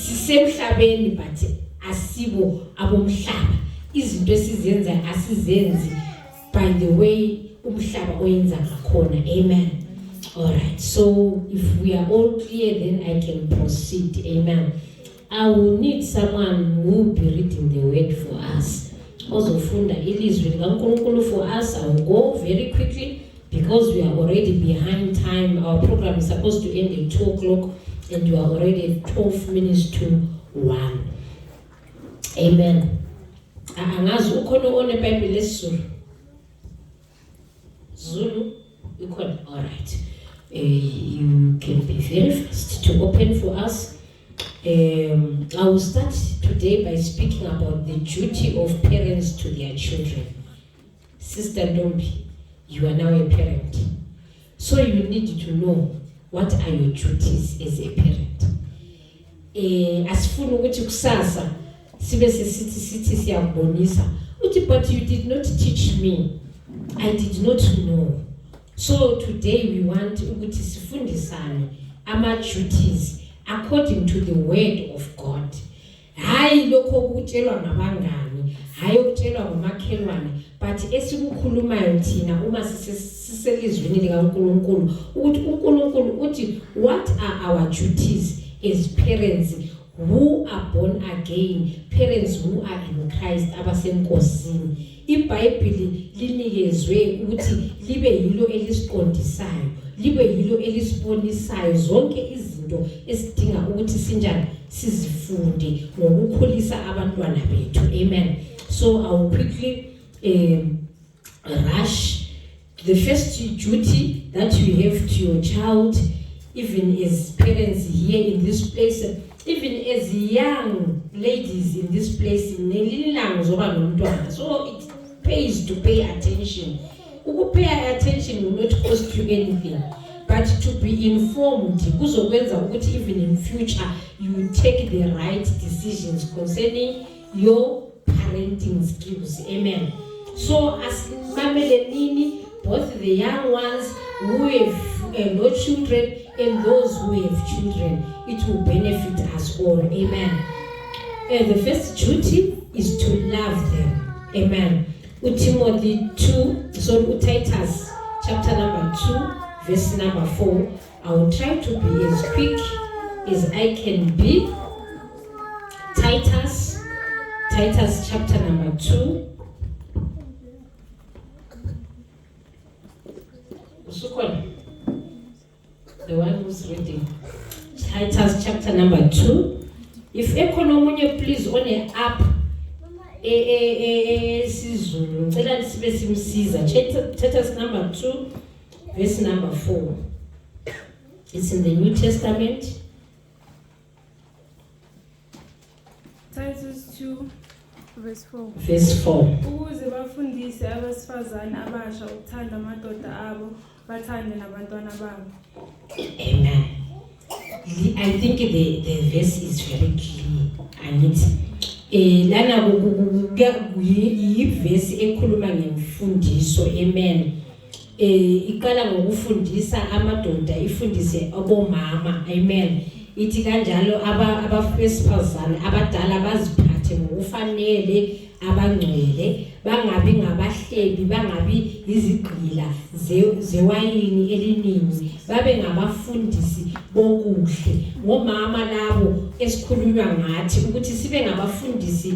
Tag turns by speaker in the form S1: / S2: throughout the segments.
S1: sisemhlabeni but asibo abomhlaba. Izinto esizenza asizenzi by the way umhlaba oyenza ngakhona. Amen. All right, so if we are all clear, then I can proceed. Amen. I will need someone who will be reading the word for us. Also, Funda ilizwi likaNkulunkulu for us. I will go very quickly because we are already behind time. Our program is supposed to end at 2 o'clock and we are already at 12 minutes to 1. Amen. Angazi ukhona one Bible lesizulu. Zulu, ukhona. All right. You can be very fast to open for us. I will start today by speaking about the duty of parents to their children. Sister Dombi, you are now a parent. So you need to know what are your duties as a parent. Asifuna ukuthi kusasa sibe sithi siyabonisa uthi but you did not teach me. I did not know. So today we want ukuthi sifundisane ama duties according to the word of God. Hayi lokho ukutshelwa ngabangani, hayi ukutshelwa ngomakhelwane, but esikukhulumayo thina uma siselizwini likaNkulunkulu ukuthi uNkulunkulu uthi what are our duties as parents who are born again, parents who are in Christ abasenkosini. IBhayibheli linikezwe ukuthi libe yilo elisiqondisayo, libe yilo elisibonisayo zonke izinto esidinga ukuthi sinjani sizifunde ngokukhulisa abantwana bethu. Amen. So I will quickly rush. The first duty that you have to your child, even as parents here in this place, even as young ladies in this place, so it pays to pay attention. Pay attention will not cost you anything, but to be informed, even in future you take the right decisions concerning your parenting skills. Amen. So as Mamelenini, both the young ones who have no children and those who have children, it will benefit us all. Amen. The first duty is to love them. Amen. Timothy 2, Titus chapter number 2, verse number 4. I will try to be as quick as I can be. Titus chapter number 2. The one who's reading. Titus chapter number 2. If Ekonomunye please on an app. Sizulu ngicela sibe simsiza. Titus number 2 verse number 4. It's in the New Testament.
S2: Titus 2 verse 4.
S1: Verse 4.
S2: Ukuze bafundise abasifazane abasha ukuthanda amadoda abo bathande nabantwana babo.
S1: Amen. I think the verse is very clear. And it's lana yivesi ekhuluma ngemfundiso. Amen. Iqala ngokufundisa amadoda, ifundise abomama. Amen. Ithi kanjalo abafesifazane abadala baziphathe ngokufanele, abangcwele, bangabi ngabahlebi, bangabi izigqila zewayini eliningi, babe ngabafundisi bokuhle. Ngomama labo esikhulunywa ngathi ukuthi sibe ngabafundisi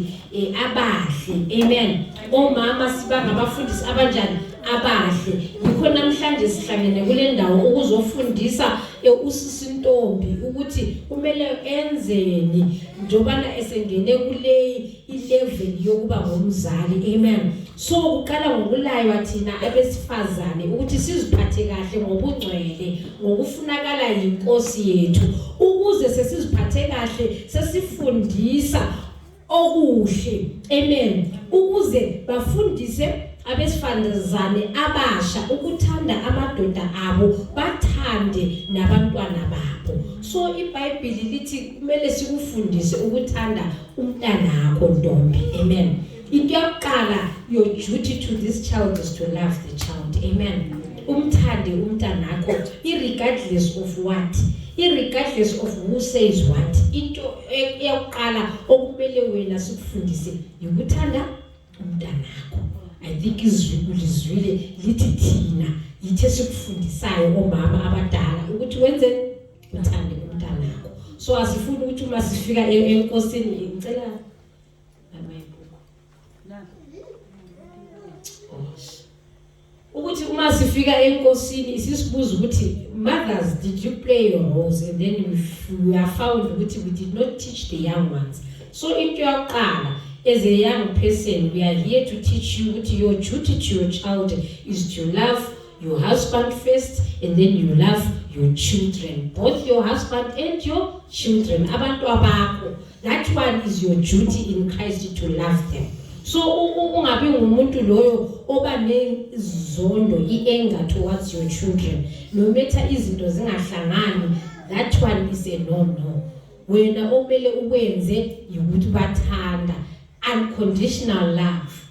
S1: abahle. Amen. Omama siba ngabafundisi abanjani? Abahle. Yikho namhlanje sihlangene kule ndawo ukuzofundisa usisintombi ukuthi kumele enzeni njobana esengene kule level yokuba ngumzali. Amen. So kuqala ngokulaywa thina abesifazane ukuthi siziphathe kahle ngobungcwele, ngokufunakala yinkosi yethu, ukuze sesiziphathe kahle sesifundisa okuhle. Amen. Ukuze bafundise abesifazane abasha ukuthanda amadoda abo, bathande nabantwana babo. So iBhayibheli lithi kumele sikufundise ukuthanda umntanakho ntombi. Amen. Into yokuqala, your duty to this child is to love the child. Amen. Umthande umntanakho irregardless of what. irregardless of who says what, into eyokuqala okumele wena sikufundise ukuthanda umntanakho. I think izwile lithi thina yithe sikufundisayo omama abadala ukuthi wenze uthande umntanakho. So asifuni ukuthi uma sifika enkosini ngicela amayibhuku ukuthi uma sifika enkosini sisibuza ukuthi mothers, did you play your roles? And then we are found ukuthi we did not teach the young ones. So into yokuqala, as a young person, we are here to teach you what your duty to your child is to love your husband first, and then you love your children, both your husband and your children. Abantu abakho, that one is your duty in Christ to love them. So ungabi ngumuntu loyo oba nezondo ianger towards your children, no matter izinto zingahlangani, that one is a no. Wena omele uwenze ukuthi bathanda, unconditional love,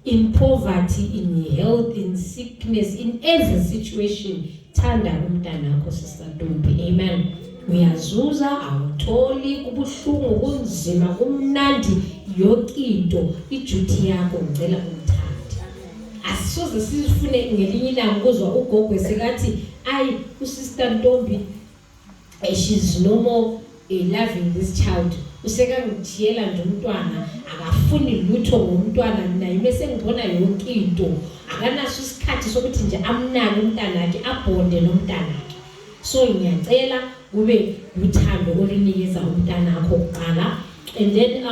S1: in poverty, in health, in sickness, in every situation. Thanda umntanakho Sister Ntombi. Amen. Uyazuza awutholi kubuhlungu kunzima kumnandi yokinto iduty yakho ngicela umthandi. Asisoze sifune ngelinye ilanga ukuzwa ugogo sekathi ayi uSister Ntombi she's no more loving this child. Useka ngithiyela nje umntwana akafuni lutho ngomntwana, mina bese ngibona yonke into akanaso isikhathi sokuthi nje amnake umntanakhe abonde nomntanakhe. So ngiyacela kube uthando olunikeza umntanakho kuqala, and then